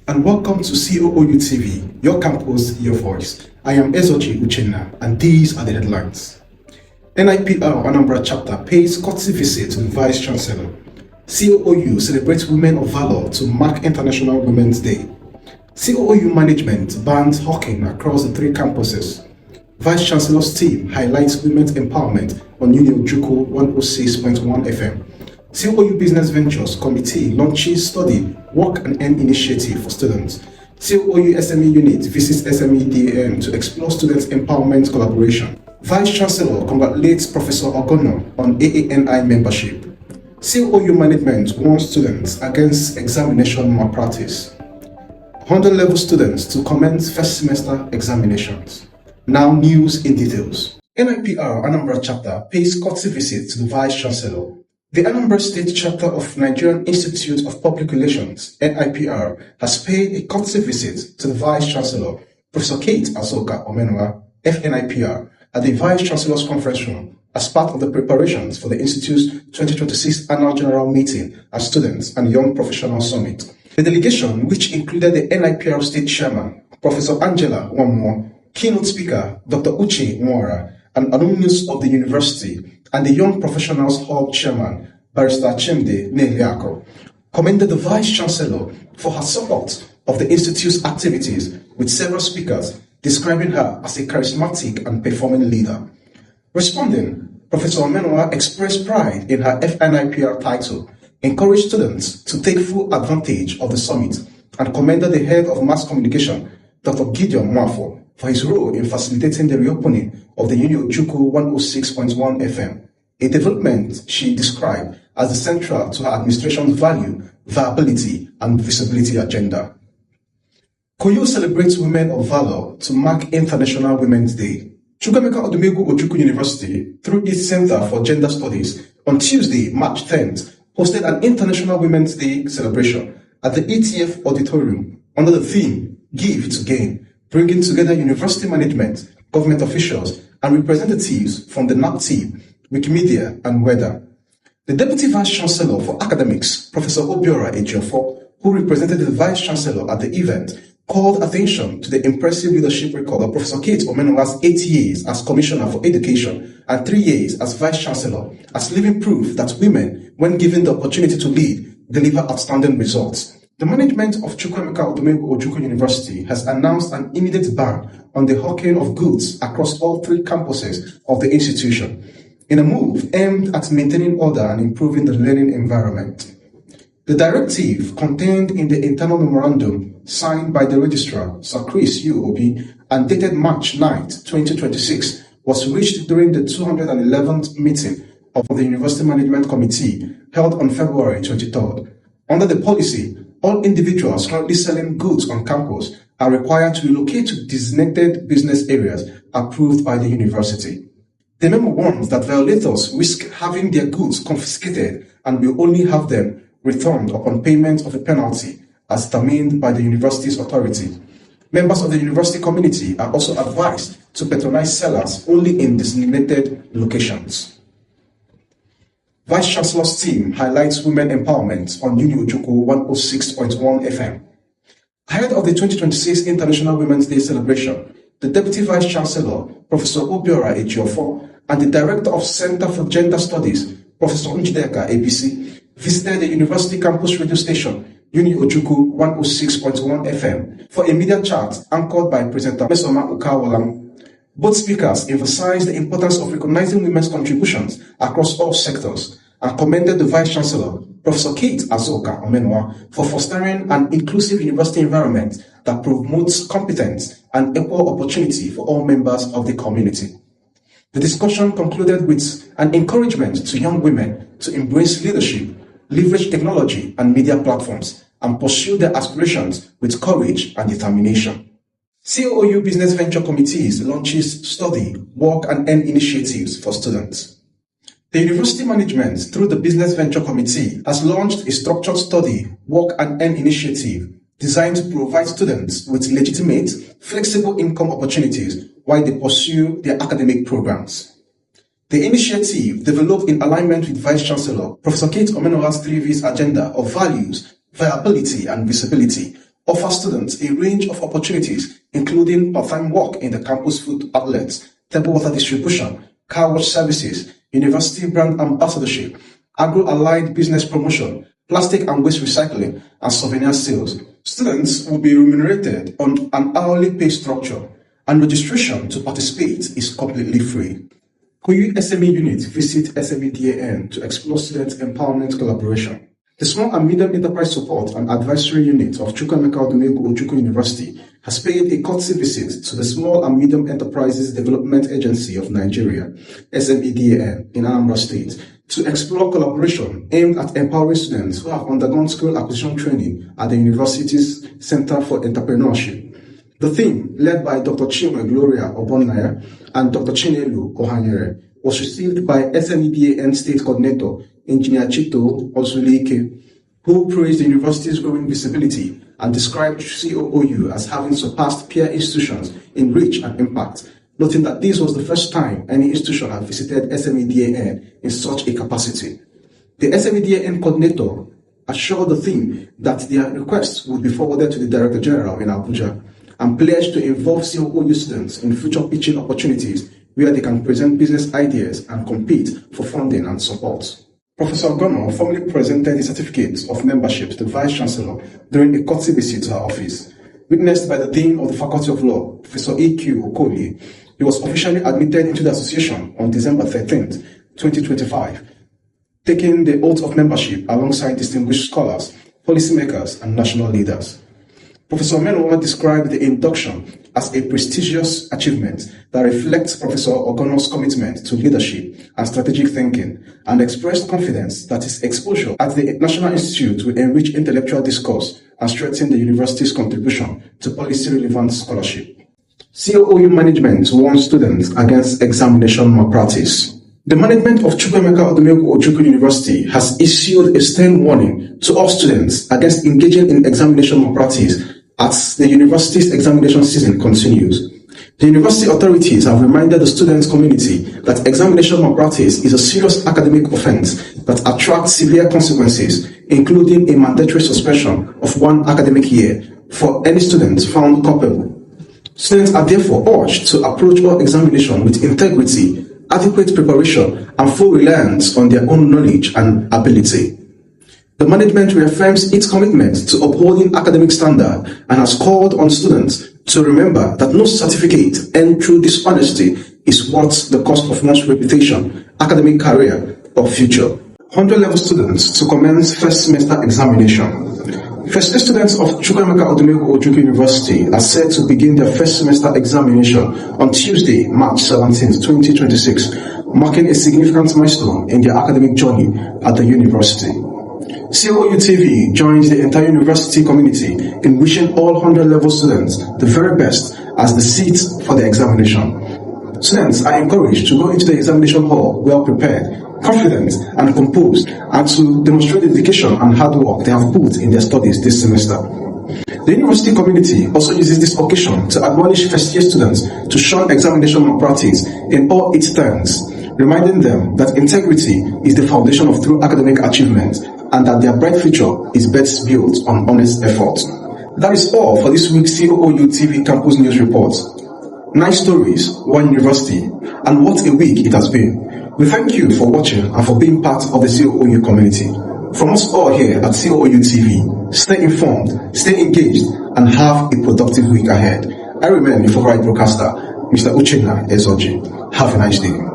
And welcome to COOU TV, your campus, your voice. I am Ezochi Uchenna, and these are the headlines. NIPR Anambra chapter pays courtesy visit to the Vice Chancellor. COOU celebrates Women of Valor to mark International Women's Day. COOU management bans hawking across the 3 campuses. Vice Chancellor's team highlights women's empowerment on Ojukwu Ojukwu 106.1 FM. COOU Business Ventures Committee launches study, work and earn initiative for students. COOU SME Unit visits SME DAM to explore students' empowerment collaboration. Vice Chancellor congratulates Professor Ogono on AANI membership. COOU management warns students against examination malpractice. 100-level students to commence first semester examinations. Now news in details. NIPR Anambra chapter pays courtesy visit to the Vice Chancellor. The Anambra State chapter of Nigerian Institute of Public Relations, NIPR, has paid a courtesy visit to the Vice Chancellor, Professor Kate Azoka Omenwa, FNIPR, at the Vice Chancellor's Conference Room as part of the preparations for the Institute's 2026 Annual General Meeting as Students and Young Professional Summit. The delegation, which included the NIPR State Chairman, Professor Angela Wammo, Keynote Speaker, Dr. Uche Nwora, an alumnus of the university, and the Young Professionals Hub Chairman, Barrister Chimde Neliako, commended the Vice Chancellor for her support of the Institute's activities, with several speakers describing her as a charismatic and performing leader. Responding, Professor Omenwa expressed pride in her FNIPR title, encouraged students to take full advantage of the summit, and commended the head of mass communication, Dr. Gideon Mwafo, for his role in facilitating the reopening of the Ojukwu 106.1 FM, a development she described as the central to her administration's value, viability, and visibility agenda. COOU celebrates Women of Valor to mark International Women's Day. Chukwuemeka Odumegwu Ojukwu University, through its Center for Gender Studies, on Tuesday, March 10th, hosted an International Women's Day celebration at the ETF Auditorium under the theme, Give to Gain, bringing together university management, government officials, and representatives from the NAP team, Wikimedia, and Weather. The Deputy Vice Chancellor for Academics, Professor Obiora Ejiofor, who represented the Vice Chancellor at the event, called attention to the impressive leadership record of Professor Kate Omenwa's 8 years as Commissioner for Education and 3 years as Vice Chancellor, as living proof that women, when given the opportunity to lead, deliver outstanding results. The management of Chukwuemeka Odumegwu Ojukwu University has announced an immediate ban on the hawking of goods across all 3 campuses of the institution, in a move aimed at maintaining order and improving the learning environment. The directive, contained in the internal memorandum signed by the Registrar, Sir Chris UOB, and dated March 9, 2026, was reached during the 211th meeting of the University Management Committee held on February 23rd. Under the policy, all individuals currently selling goods on campus are required to relocate to designated business areas approved by the university. The memo warns that violators risk having their goods confiscated and will only have them returned upon payment of a penalty as determined by the university's authority. Members of the university community are also advised to patronize sellers only in designated locations. Vice Chancellor's team highlights women empowerment on Ojukwu Ojukwu 106.1 FM. Ahead of the 2026 International Women's Day celebration, the Deputy Vice Chancellor, Professor Obiora Ejiofor, and the Director of Center for Gender Studies, Professor Njideka ABC, visited the university campus radio station, Ojukwu Ojukwu 106.1 FM, for a media chat anchored by presenter Mesoma Ukawalam. Both speakers emphasized the importance of recognizing women's contributions across all sectors and commended the Vice Chancellor, Professor Kate Azoka Omenwa, for fostering an inclusive university environment that promotes competence and equal opportunity for all members of the community. The discussion concluded with an encouragement to young women to embrace leadership, leverage technology and media platforms, and pursue their aspirations with courage and determination. COOU Business Venture Committees launches study, work and earn initiatives for students. The university management, through the Business Venture Committee, has launched a structured study, work and earn initiative designed to provide students with legitimate, flexible income opportunities while they pursue their academic programs. The initiative, developed in alignment with Vice Chancellor Professor Kate Omenwa's 3 V's agenda of values, viability and visibility, offer students a range of opportunities, including part-time work in the campus food outlets, table water distribution, car wash services, university brand ambassadorship, agro-allied business promotion, plastic and waste recycling, and souvenir sales. Students will be remunerated on an hourly pay structure, and registration to participate is completely free. COOU SME unit visit SMEDAN to explore student empowerment collaboration. The Small and Medium Enterprise Support and Advisory Unit of Chukwuemeka Odumegwu Ojukwu University has paid a courtesy visit to the Small and Medium Enterprises Development Agency of Nigeria, SMEDAN, in Anambra State, to explore collaboration aimed at empowering students who have undergone skill acquisition training at the university's Center for Entrepreneurship. The theme, led by Dr. Chinwe Gloria Obonnaya and Dr. Chinelu Ohanyere, was received by SMEDAN State Coordinator, Engineer Chito Ozulike, who praised the university's growing visibility and described COOU as having surpassed peer institutions in reach and impact, noting that this was the first time any institution had visited SMEDAN in such a capacity. The SMEDAN coordinator assured the team that their requests would be forwarded to the Director General in Abuja and pledged to involve COOU students in future pitching opportunities where they can present business ideas and compete for funding and support. Professor Ogono formally presented the certificate of membership to the Vice-Chancellor during a courtesy visit to her office. Witnessed by the Dean of the Faculty of Law, Professor E.Q. Okoli, he was officially admitted into the association on December 13, 2025, taking the oath of membership alongside distinguished scholars, policymakers, and national leaders. Professor Menwa described the induction as a prestigious achievement that reflects Professor Ogono's commitment to leadership and strategic thinking, and expressed confidence that his exposure at the National Institute will enrich intellectual discourse and strengthen the university's contribution to policy-relevant scholarship. COOU management warns students against examination malpractice. The management of Chukwuemeka Odumegwu Ojukwu University has issued a stern warning to all students against engaging in examination malpractice as the university's examination season continues. The university authorities have reminded the students' community that examination malpractice is a serious academic offense that attracts severe consequences, including a mandatory suspension of 1 academic year for any student found culpable. Students are therefore urged to approach all examination with integrity, adequate preparation, and full reliance on their own knowledge and ability. The management reaffirms its commitment to upholding academic standard and has called on students to remember that no certificate earned through dishonesty is worth the cost of one's reputation, academic career, or future. 100-level students to commence first semester examination. First-year students of Chukwuemeka Odumegwu Ojukwu University are set to begin their first semester examination on Tuesday, March 17, 2026, marking a significant milestone in their academic journey at the university. COOU TV joins the entire university community in wishing all 100-level students the very best as they sit for the examination. Students are encouraged to go into the examination hall well prepared, confident and composed, and to demonstrate the dedication and hard work they have put in their studies this semester. The university community also uses this occasion to admonish first-year students to shun examination malpractice in all its terms, reminding them that integrity is the foundation of true academic achievement and that their bright future is best built on honest effort. That is all for this week's COOU TV Campus News Report. 9 stories, 1 university, and what a week it has been. We thank you for watching and for being part of the COOU community. From us all here at COOU TV, stay informed, stay engaged, and have a productive week ahead. I remain your favorite broadcaster, Mr. Uchenna Ezoji. Have a nice day.